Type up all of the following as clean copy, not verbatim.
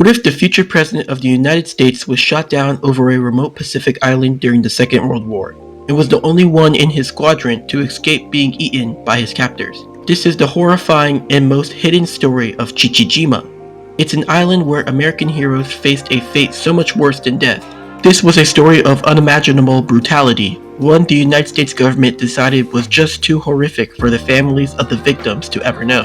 What if the future president of the United States was shot down over a remote Pacific island during the Second World War, and was the only one in his squadron to escape being eaten by his captors? This is the horrifying and most hidden story of Chichijima. It's an island where American heroes faced a fate so much worse than death. This was a story of unimaginable brutality, one the United States government decided was just too horrific for the families of the victims to ever know.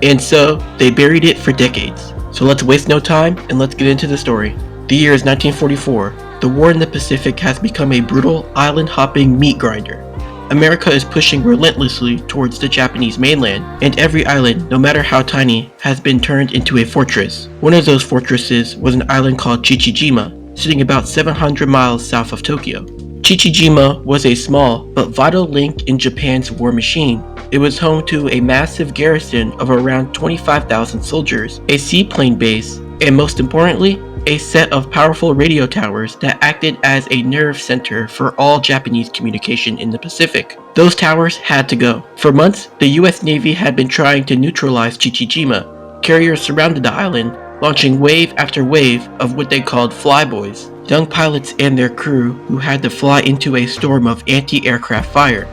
And so, they buried it for decades. So let's waste no time and let's get into the story. The year is 1944. The war in the Pacific has become a brutal, island-hopping meat grinder. America is pushing relentlessly towards the Japanese mainland, and every island, no matter how tiny, has been turned into a fortress. One of those fortresses was an island called Chichijima, sitting about 700 miles south of Tokyo. Chichijima was a small but vital link in Japan's war machine. It was home to a massive garrison of around 25,000 soldiers, a seaplane base, and most importantly, a set of powerful radio towers that acted as a nerve center for all Japanese communication in the Pacific. Those towers had to go. For months, the US Navy had been trying to neutralize Chichijima. Carriers surrounded the island, launching wave after wave of what they called flyboys, young pilots and their crew who had to fly into a storm of anti-aircraft fire.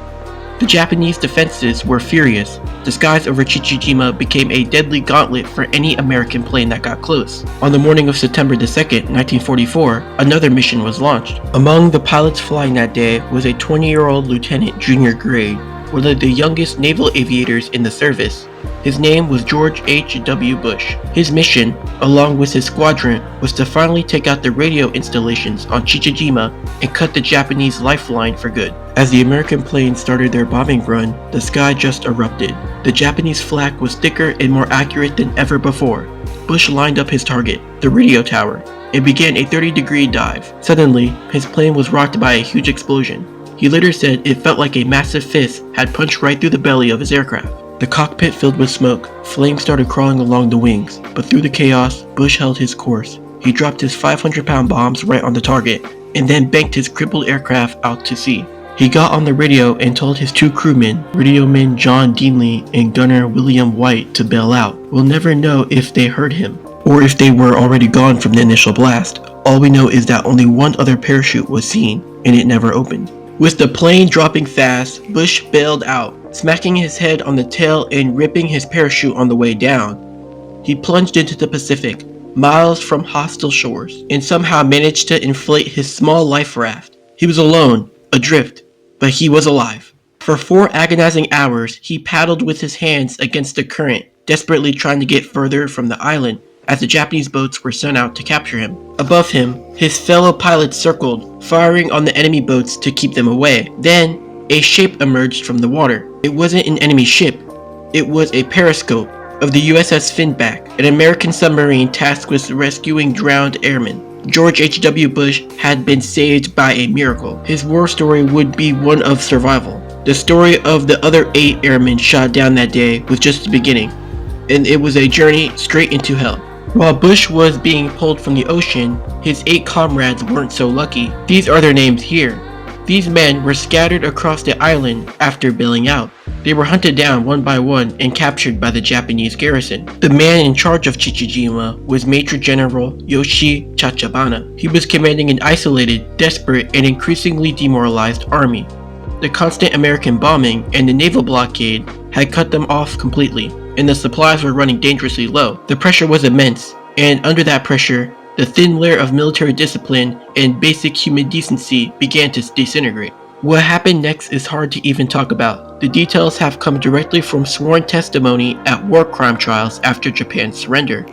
The Japanese defenses were furious. The skies over Chichijima became a deadly gauntlet for any American plane that got close. On the morning of September 2nd, 1944, another mission was launched. Among the pilots flying that day was a 20-year-old lieutenant junior grade, one of the youngest naval aviators in the service. His name was George H.W. Bush. His mission, along with his squadron, was to finally take out the radio installations on Chichijima and cut the Japanese lifeline for good. As the American planes started their bombing run, the sky just erupted. The Japanese flak was thicker and more accurate than ever before. Bush lined up his target, the radio tower, and began a 30-degree dive. Suddenly, his plane was rocked by a huge explosion. He later said it felt like a massive fist had punched right through the belly of his aircraft. The cockpit filled with smoke, flames started crawling along the wings, but through the chaos, Bush held his course. He dropped his 500-pound bombs right on the target, and then banked his crippled aircraft out to sea. He got on the radio and told his two crewmen, radioman John Deanley and gunner William White, to bail out. We'll never know if they heard him, or if they were already gone from the initial blast. All we know is that only one other parachute was seen, and it never opened. With the plane dropping fast, Bush bailed out, smacking his head on the tail and ripping his parachute on the way down. He plunged into the Pacific, miles from hostile shores, and somehow managed to inflate his small life raft. He was alone, adrift, but he was alive. For 4 agonizing hours, he paddled with his hands against the current, desperately trying to get further from the island as the Japanese boats were sent out to capture him. Above him, his fellow pilots circled, firing on the enemy boats to keep them away. Then, a shape emerged from the water. It wasn't an enemy ship. It was a periscope of the USS Finback, an American submarine tasked with rescuing drowned airmen. George H.W. Bush had been saved by a miracle. His war story would be one of survival. The story of the other 8 airmen shot down that day was just the beginning, and it was a journey straight into hell. While Bush was being pulled from the ocean, his 8 comrades weren't so lucky. These are their names here. These men were scattered across the island after bailing out. They were hunted down one by one and captured by the Japanese garrison. The man in charge of Chichijima was Major General Yoshi Chachabana. He was commanding an isolated, desperate, and increasingly demoralized army. The constant American bombing and the naval blockade had cut them off completely, and the supplies were running dangerously low. The pressure was immense, and under that pressure, the thin layer of military discipline and basic human decency began to disintegrate. What happened next is hard to even talk about. The details have come directly from sworn testimony at war crime trials after Japan's surrender.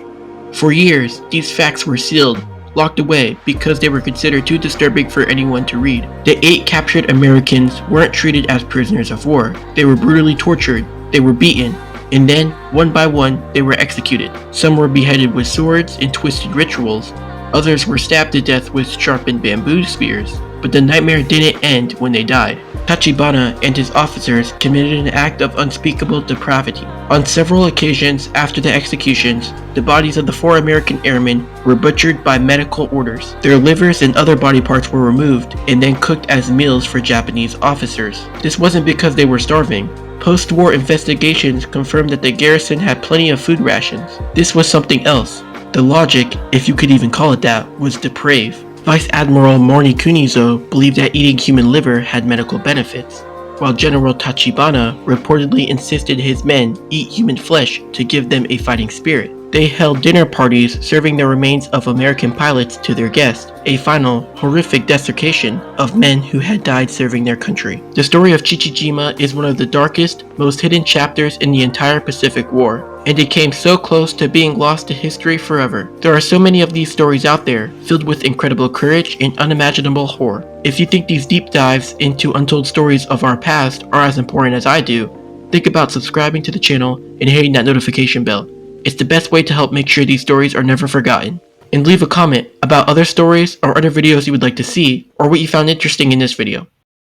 For years, these facts were sealed, locked away, because they were considered too disturbing for anyone to read. The 8 captured Americans weren't treated as prisoners of war. They were brutally tortured, they were beaten, and then, one by one, they were executed. Some were beheaded with swords and twisted rituals. Others were stabbed to death with sharpened bamboo spears. But the nightmare didn't end when they died. Tachibana and his officers committed an act of unspeakable depravity. On several occasions after the executions, the bodies of the 4 American airmen were butchered by medical orders. Their livers and other body parts were removed and then cooked as meals for Japanese officers. This wasn't because they were starving. Post-war investigations confirmed that the garrison had plenty of food rations. This was something else. The logic, if you could even call it that, was depraved. Vice Admiral Morni Kunizo believed that eating human liver had medical benefits, while General Tachibana reportedly insisted his men eat human flesh to give them a fighting spirit. They held dinner parties serving the remains of American pilots to their guests, a final, horrific desecration of men who had died serving their country. The story of Chichijima is one of the darkest, most hidden chapters in the entire Pacific War, and it came so close to being lost to history forever. There are so many of these stories out there, filled with incredible courage and unimaginable horror. If you think these deep dives into untold stories of our past are as important as I do, think about subscribing to the channel and hitting that notification bell. It's the best way to help make sure these stories are never forgotten. And leave a comment about other stories or other videos you would like to see, or what you found interesting in this video.